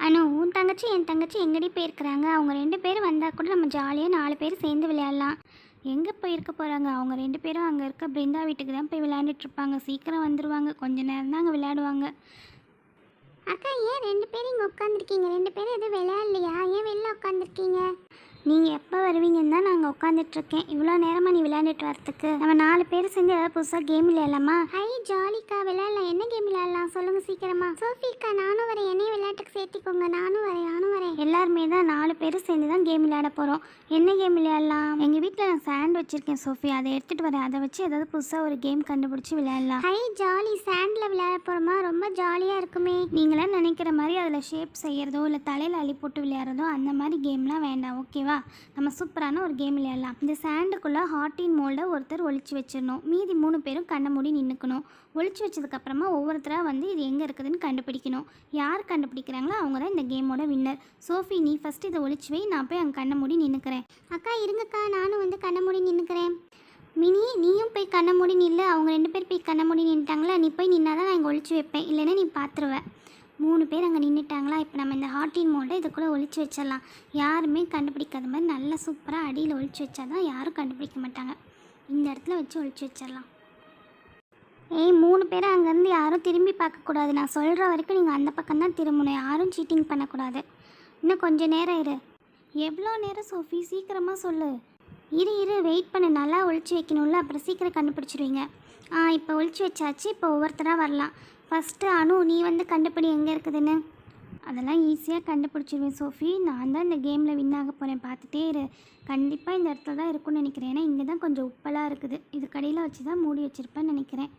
அனு உன் தங்கச்சி என் தங்கச்சி எங்கடி போயிருக்கிறாங்க? அவங்க 2 பேரும் வந்தால் கூட நம்ம ஜாலியாக 4 பேர் சேர்ந்து விளையாடலாம். எங்கே போயிருக்க போகிறாங்க? அவங்க 2 பேரும் அங்கே இருக்க பிருந்தா வீட்டுக்கு தான் போய் விளையாண்டுட்ருப்பாங்க. சீக்கிரம் வந்துடுவாங்க. கொஞ்ச நேரம் தான் அங்கே விளையாடுவாங்க. அக்கா ஏன் 2 பேரும் இங்கே உட்காந்துருக்கீங்க? 2 பேரும் எதுவும் விளையாடலையா? ஏன் வெளில உட்காந்துருக்கீங்க? நீங்கள் எப்போ வருவீங்கன்னு தான் நாங்கள் உட்காந்துட்ருக்கேன். இவ்வளோ நேரமாக நீ விளையாண்டுட்டு வரத்துக்கு நம்ம 4 பேர் சேர்ந்து ஏதாவது புதுசாக கேம் விளையாடலாமா? ஹை ஜாலிக்கா, விளையாடலாம். என்ன கேம் விளையாடலாம் சொல்லுங்கள் சீக்கிரமா. சோஃபிக்கா நானும் வரேன், என்னையும் விளையாட்டுக்கு சேர்த்திக்கோங்க. நானும் வரேன். எல்லாருமே தான் 4 பேர் சேர்ந்து தான் கேம் விளையாட போகிறோம். என்ன கேம் விளையாடலாம்? எங்கள் வீட்டில் நான் சாண்ட் வச்சுருக்கேன் சோஃபி, அதை எடுத்துகிட்டு வரேன். அதை வச்சு ஏதாவது புதுசாக ஒரு கேம் கண்டுபிடிச்சி விளையாடலாம். ஹை ஜாலி, சாண்டில் விளையாட போகிறோமா? ரொம்ப ஜாலியாக இருக்குமே. நீங்களாம் நினைக்கிற மாதிரி அதில் ஷேப் செய்கிறதோ இல்லை தலையில் அள்ளி போட்டு விளையாடுறதோ அந்த மாதிரி கேம்லாம் வேண்டாம், ஓகேவா? நம்ம சூப்பரான ஒரு கேம் விளையாடலாம். இந்த சாண்டுக்குள்ளே ஹார்டின் மோல்டை ஒருத்தர் ஒளிச்சு வச்சிடணும். மீதி 3 பேரும் கண்ணை மூடி நின்றுக்கணும். ஒளிச்சு வச்சதுக்கப்புறமா ஒவ்வொருத்தராக வந்து இது எங்கே இருக்குதுன்னு கண்டுபிடிக்கணும். யார் கண்டுபிடிக்கிறாங்களோ அவங்க தான் இந்த கேமோட வின்னர். சோஃபி நீ ஃபஸ்ட்டு இதை ஒளிச்சு வை, நான் போய் அங்கே கண்ணை மூடி நின்றுக்கிறேன். அக்கா இருங்கக்கா, நானும் வந்து கண்ணை மூடி நின்றுக்கிறேன். மினி நீயும் போய் கண்ணை மூடி நில்லு. அவங்க 2 பேர் போய் கண்ணை மூடி நின்றுட்டாங்களா? நீ போய் நின்னாதான் நான் இங்கே ஒளிச்சு வைப்பேன், இல்லைன்னா நீ பார்த்துருவேன். 3 பேர் அங்கே நின்றுட்டாங்களா? இப்போ நம்ம இந்த ஹார்டின் மோல்டை இதுக்குள்ளே ஒளிச்சு வச்சிடலாம். யாருமே கண்டுபிடிக்காத மாதிரி நல்லா சூப்பராக அடியில் ஒளிச்சு வச்சா தான் யாரும் கண்டுபிடிக்க மாட்டாங்க. இந்த இடத்துல வச்சு ஒளிச்சு வச்சிடலாம். 3 பேரும் அங்கேருந்து யாரும் திரும்பி பார்க்கக்கூடாது. நான் சொல்கிற வரைக்கும் நீங்கள் அந்த பக்கம் தான் திரும்பணும். யாரும் சீட்டிங் பண்ணக்கூடாது. இன்னும் கொஞ்சம் நேரம் இரு. எவ்வளோ நேரம் சோஃபி? சீக்கிரமாக சொல்லு. இரு வெயிட் பண்ணு. நல்லா ஒளிச்சு வைக்கணும்ல, அப்புறம் சீக்கிரம் கண்டுபிடிச்சிடுவீங்க. இப்போ ஒளிச்சு வச்சாச்சு. இப்போ ஒவ்வொருத்தராக வரலாம். ஃபஸ்ட்டு அனு நீ வந்து கண்டுபிடி எங்கே இருக்குதுன்னு. அதெல்லாம் ஈஸியாக கண்டுபிடிச்சிடுவேன் சோஃபி. நான் தான் இந்த கேமில் வின் ஆக போகிறேன், பார்த்துட்டே இரு. கண்டிப்பாக இந்த இடத்துல தான் இருக்கும்னு நினைக்கிறேன். ஏன்னா இங்கே தான் கொஞ்சம் உப்பெல்லாம் இருக்குது. இது கடையில் வச்சு தான் மூடி வச்சுருப்பேன்னு நினைக்கிறேன்.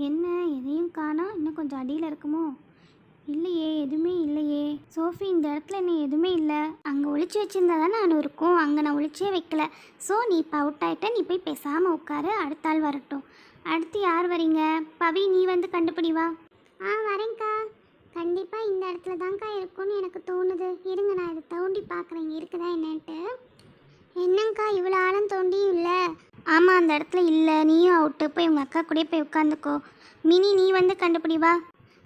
என்ன எதையும் காணோம்? இன்னும் கொஞ்சம் அடியில் இருக்குமோ? இல்லையே, எதுவுமே இல்லையே. சோஃபி இந்த இடத்துல என்ன எதுவுமே இல்லை. அங்கே ஒளிச்சு வச்சுருந்தா தான் நான் இருக்கும். அங்கே நான் ஒளிச்சே வைக்கல. ஸோ நீ இப்போ அவுட் ஆகிட்ட. நீ போய் பேசாமல் உட்காரு, அடுத்த ஆள் வரட்டும். அடுத்து யார் வரீங்க? பவி நீ வந்து கண்டுபிடிவா. வரேங்க்கா. கண்டிப்பாக இந்த இடத்துல தான்க்கா இருக்கும்னு எனக்கு தோணுது. இருங்க நான் இதை தோண்டி பார்க்குறேன், இங்கே இருக்குதா என்னன்ட்டு. என்னங்க்கா இவ்வளோ ஆழம் தோண்டியும் இல்லை? ஆமாம், அந்த இடத்துல இல்லை. நீயும் அவுட்டு. போய் உங்கள் அக்கா கூடயே போய் உட்காந்துக்கோ. மினி நீ வந்து கண்டுபிடிவா.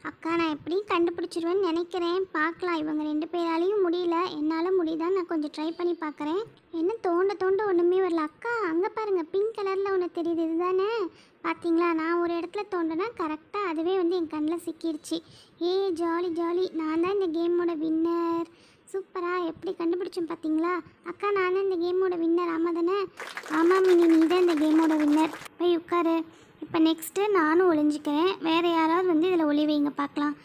அக்கா நான் எப்படியும் கண்டுபிடிச்சிருவேன்னு நினைக்கிறேன். பார்க்கலாம். இவங்க 2 பேராலையும் முடியல, என்னால் முடியுதான். நான் கொஞ்சம் ட்ரை பண்ணி பார்க்குறேன். என்ன தோண்ட ஒன்றுமே வரல. அக்கா அங்கே பாருங்கள், பிங்க் கலரில் ஒன்று தெரியுது, இதுதானே? பார்த்தீங்களா? நான் ஒரு இடத்துல தோண்டினா கரெக்டாக அதுவே வந்து என் கண்ணில் சிக்கிடுச்சு. ஜாலி. நான் தான் இந்த கேமோட வின்னர். சூப்பராக எப்படி கண்டுபிடிச்சேன் பார்த்தீங்களா? அக்கா நான் தான் இந்த கேமோட வின்னர். ஆமாம் தானே? ஆமாம் மினி, நீ தான் இந்த கேமோட வின்னர். போய் உட்காரு. இப்போ நெக்ஸ்ட்டு நானும் ஒளிஞ்சிக்கிறேன். வேறு யாராவது வந்து இதில் ஒளி வைங்க பார்க்கலாம்.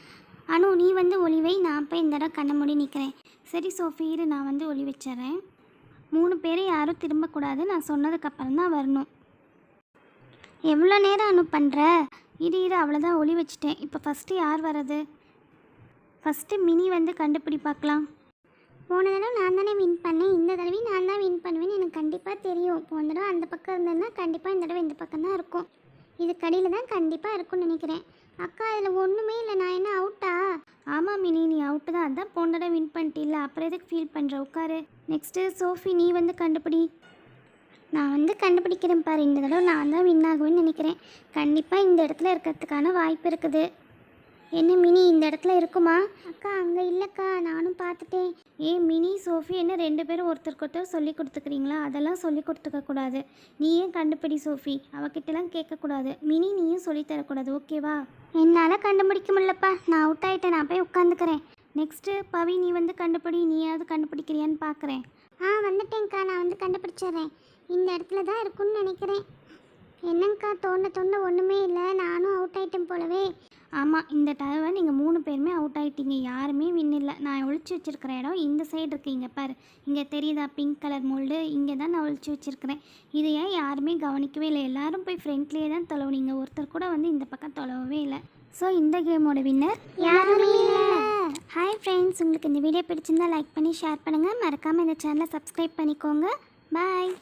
அனு நீ வந்து ஒளி வை, நான் போய் இந்த இடம் கண்ணை மூடி நிற்கிறேன். சரி சோஃபி இரு, நான் வந்து ஒளி வச்சிட்றேன். 3 பேரும் யாரும் திரும்பக்கூடாது. நான் சொன்னதுக்கப்புறம் தான் வரணும். எவ்வளோ நேரம் அனு பண்ணுற? இரு அவ்வளோதான், ஒளி வச்சுட்டேன். இப்போ ஃபஸ்ட்டு யார் வர்றது? ஃபஸ்ட்டு மினி வந்து கண்டுபிடி பார்க்கலாம். போன தடவை நான் தானே வின் பண்ணேன், இந்த தடவையும் நான் தான் வின் பண்ணுவேன்னு எனக்கு கண்டிப்பாக தெரியும். போன தடவை அந்த பக்கம் இருந்ததுன்னா கண்டிப்பாக இந்த தடவை இந்த பக்கம் தான் இருக்கும். இது கடையில் தான் கண்டிப்பாக இருக்கும்னு நினைக்கிறேன். அக்கா இதில் ஒன்றுமே இல்லை. நான் என்ன அவுட்டா? ஆமாம் மினி, நீ அவுட்டு தான். அதான் போன தடவை வின் பண்ணிட்டில்ல, அப்புறம் எதுக்கு ஃபீல் பண்ணுற? உட்காரு. நெக்ஸ்ட்டு சோஃபி நீ வந்து கண்டுபிடி. நான் வந்து கண்டுபிடிக்கிறேன் பாரு. இந்த தடவை நான் தான் வின் ஆகுவேன்னு நினைக்கிறேன். கண்டிப்பாக இந்த இடத்துல இருக்கிறதுக்கான வாய்ப்பு இருக்குது. என்ன மினி இந்த இடத்துல இருக்குமா? அக்கா அங்கே இல்லைக்கா, நானும் பார்த்துட்டேன். மினி சோஃபி என்ன 2 பேரும் ஒருத்தருக்கு ஒருத்தர் சொல்லி கொடுத்துக்கிறீங்களா? அதெல்லாம் சொல்லி கொடுத்துக்கக்கூடாது. நீயே கண்டுபிடி சோஃபி. அவகிட்டலாம் கேட்கக்கூடாது. மினி நீயும் சொல்லித்தரக்கூடாது, ஓகேவா? என்னால் கண்டுபிடிக்க முடியலப்பா, நான் அவுட் ஆகிட்டேன். நான் போய் உட்காந்துக்கிறேன். நெக்ஸ்ட்டு பவி நீ வந்து கண்டுபிடி. நீயாவது கண்டுபிடிக்கிறியான்னு பார்க்குறேன். வந்துட்டேங்க்கா, நான் வந்து கண்டுபிடிச்சிட்றேன். இந்த இடத்துல தான் இருக்குன்னு நினைக்கிறேன். என்னங்க்கா தோண்ட ஒன்றுமே இல்லை. நானும் அவுட் ஆகிட்டேன் போலவே. ஆமாம், இந்த தடவை நீங்கள் 3 பேருமே அவுட் ஆகிட்டீங்க. யாருமே வின் இல்லை. நான் ஒளிச்சு வச்சுருக்கிற இடம் இந்த சைடு இருக்குது. இங்கே பாரு, இங்கே தெரியுதா பிங்க் கலர் மோல்டு? இங்கே தான் நான் ஒளிச்சு வச்சுருக்கிறேன். இதை ஏன் யாருமே கவனிக்கவே இல்லை? எல்லோரும் போய் ஃப்ரெண்ட்லேயே தான் தொலைவுனீங்க. ஒருத்தர் கூட வந்து இந்த பக்கம் தொலைவவே இல்லை. ஸோ இந்த கேமோட வின்னர் யாருமே இல்லை. ஹாய் ஃப்ரெண்ட்ஸ், உங்களுக்கு இந்த வீடியோ பிடிச்சிருந்தா லைக் பண்ணி ஷேர் பண்ணுங்கள். மறக்காமல் இந்த சேனலை சப்ஸ்கிரைப் பண்ணிக்கோங்க. பாய்.